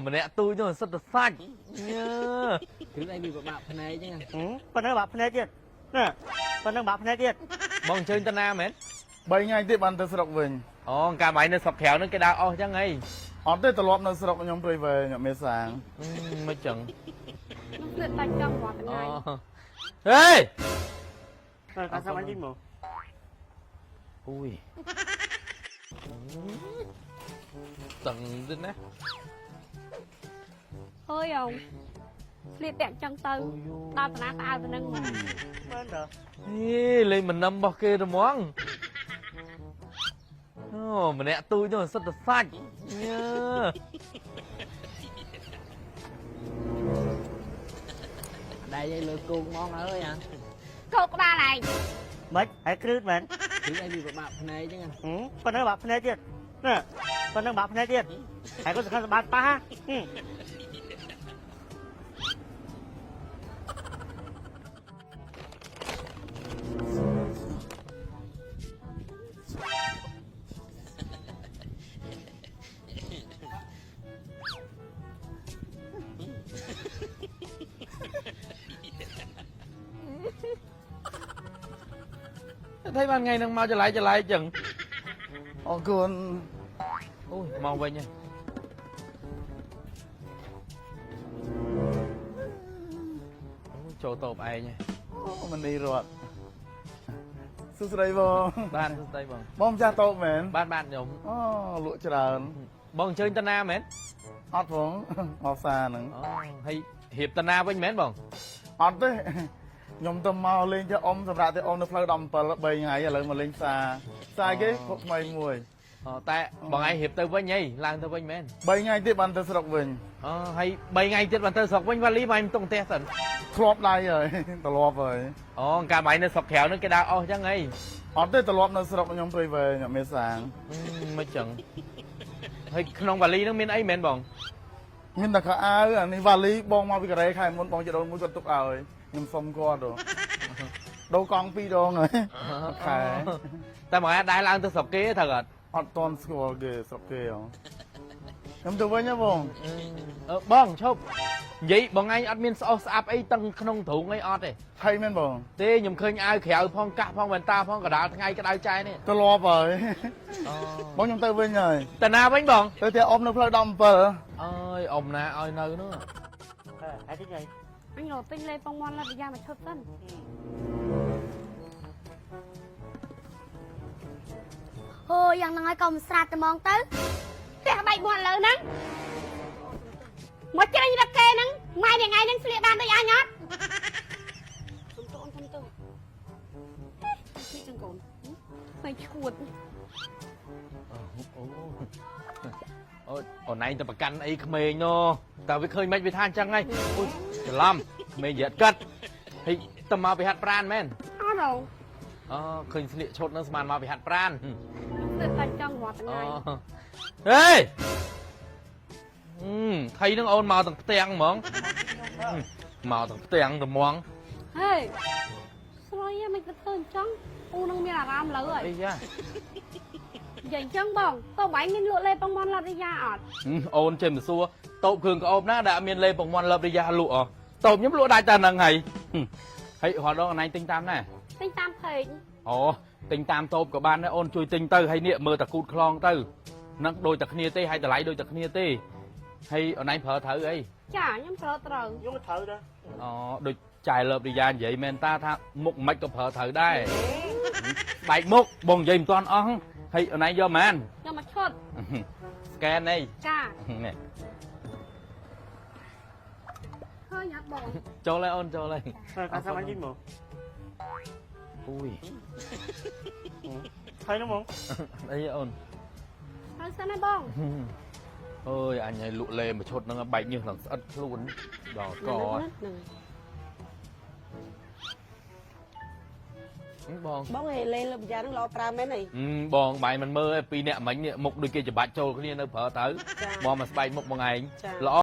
mình nè tôi nó rất là xanh thứ này bị bạc này chứ phần năng bạc nàyទៀតnè phần năng bạc nàyទៀត បងchơi tên nam mến 3 ថ្ងៃទៀតបានទៅស្រុកវិញ អូកាលបាយនៅស្រុកក្រៅហ្នឹងគេដើរអស់ចឹងហី អត់ទេត្រឡប់នៅស្រុកខ្ញុំព្រៃវែងអ្នកមេសាង មិនចឹង nó lượt tay trong vào bên អូ này ហេ tại sao anh đi mà អូយតឹងទៅណា hơi không liệt đẹp trong tư đau tao nát tao tao nâng bên đó នេះលេងមិននឹមរបស់គេទៅហ្មងអូម្នាក់ទូចនោះសិតតែសាច់ញើ đây dây lưới cuồng ngon ơi à cô có ba này mấy hãy cứ bên thứ này bị bạc này chứ phần năng bạc nàyទៀតnè phần năng bạc nàyទៀត hãy có sự bạc pa ha thấy ban ngàyនឹងមកចលាយចឹង អរគុណ អូយមកវិញហ៎អូចូលតបឯងហ៎ អូមនីរត់សួស្ដីបង បានសួស្ដីបង បងម្ចាស់តោកមែន បានខ្ញុំ អូលក់ច្រើន បងអញ្ជើញតាណាមែន អត់ផងមកផ្សារហ្នឹង អូហើយរៀបតាណាវិញមែនបង អត់ទេខ្ញុំទៅមកលេងទៅអ៊ំសម្រាប់ទៅអ៊ំនៅផ្លូវ17 3ថ្ងៃឥឡូវមកលេងផ្សារគេពុកថ្មីមួយ អូតែបងឯងរៀបទៅវិញហីឡើងទៅវិញមែន 3ថ្ងៃទៀតបានទៅស្រុកវិញ អូហើយ3ថ្ងៃទៀតបានទៅស្រុកវិញវ៉ាលីមកមិនតុងផ្ទះសិន ធ្លាប់ដៃហើយត្រឡប់ហើយ អូកាលបាយនៅស្រុកក្រៅហ្នឹងគេដើរអស់ចឹងហី អត់ទេត្រឡប់នៅស្រុកខ្ញុំព្រៃវែងអ្នកមេសាង មិនចឹងហើយក្នុងវ៉ាលីហ្នឹងមានអីមែនបង មានតែខោអាវអានេះវ៉ាលីបងមកពីកូរ៉េខែមុនបងចដូនមួយគាត់ទុកឲ្យខ្ញុំសុំគាត់ទៅដូរកង់2ដងហើយខែ តែបងឯងដែរឡើងទៅស្រុកគេត្រូវអត់ អត់តន់ស្គាល់គេស្រុកគេហ៎ខ្ញុំទៅវិញហ៎បង បងឈប់និយាយបងឯងអត់មានស្អុះស្អាប់អីទាំងក្នុងទ្រូងអីអត់ទេ ថៃមែនបង ទេខ្ញុំឃើញអាវក្រៅផងកាសផងវ៉ែនតាផងកដាលថ្ងៃក្តៅចែនេះ ត្រឡប់ហើយបងខ្ញុំទៅវិញហើយ តាណាវិញបង ទៅផ្ទះអ៊ំនៅផ្លូវ17 អើយអ៊ំណាឲ្យនៅនោះ hãy thích gì anh rồi tinh lên phong mon là bây giờ mà chốt sân thôi yang năng ai cầm sạt từ mong tới thế các bạn buồn lớn nắng một chơi như đặc kê nắng mai để ngày nắng sliệp bàn tới ai nhót không tô mày chuột អូនឯងទៅប្រកាន់អីក្មេងនោះតើវាឃើញមិនវាថាអញ្ចឹងហើយអូយច្រឡំក្មេងយ៉ាត់កាត់ហើយទៅមកពីហាត់ប្រានមែន Có đâu អូឃើញស្លៀកឈុតនឹងស្មានមកពីហាត់ប្រាន lượt tay trong vào bên អូ này ហេថៃនឹងអូនមកទាំងផ្ទាំងហ្មងមកទាំងផ្ទាំងត្មង Ê sao vậy mày cứตื่นtrắng u nâng mi là ram lỡ អី rồi យ៉ា vậy trắng bong tao bánh nên lựa lên bong bon là đi ra ọt អូនចេះមិនសួរតូបគ្រឿងក្អូបណាដែលអត់មានលេបង្មន់លឹបរិយាលក់តូបខ្ញុំលក់ដាច់តែហ្នឹងហើយហើយរហូតដល់អនឯងទិញតាមណា tinh tam thầy អូទិញតាមតូបក៏បានដែរអូនជួយទិញទៅហើយនេះមើលតែគូតខ្លងទៅនឹងដូចតែគ្នាទេហើយតម្លៃដូចតែគ្នាទេហើយអនឯងប្រើត្រូវអី chả nhưng sợ trời nhưng mà thử đó អូដូចចាយលឹបរិយានិយាយមែនតាថាមុខមិនក៏ប្រើត្រូវដែរបែកមុខបងនិយាយមិនទាន់អស់ហើយអនឯងយកមែន nhưng mà chốt ស្កែនអី chả នេះ hơi nhạt bong ចូលហើយអូនចូលហើយ tại sao anh đi mà អូយ thấy đúng không អីអូន hơi sao này bong អើយអញឲ្យលក់លេមួយឈុតហ្នឹងបែកញើសឡើងស្អិតខ្លួនដល់កបង bóng này lên là bây giờ nó lo pra mấy này បងបាយមិនមើលឯពីរអ្នកមិញនេះមុខដូចគេច្បាច់ចូលគ្នានៅប្រើទៅបងមកស្បែកមុខបងឯងល្អ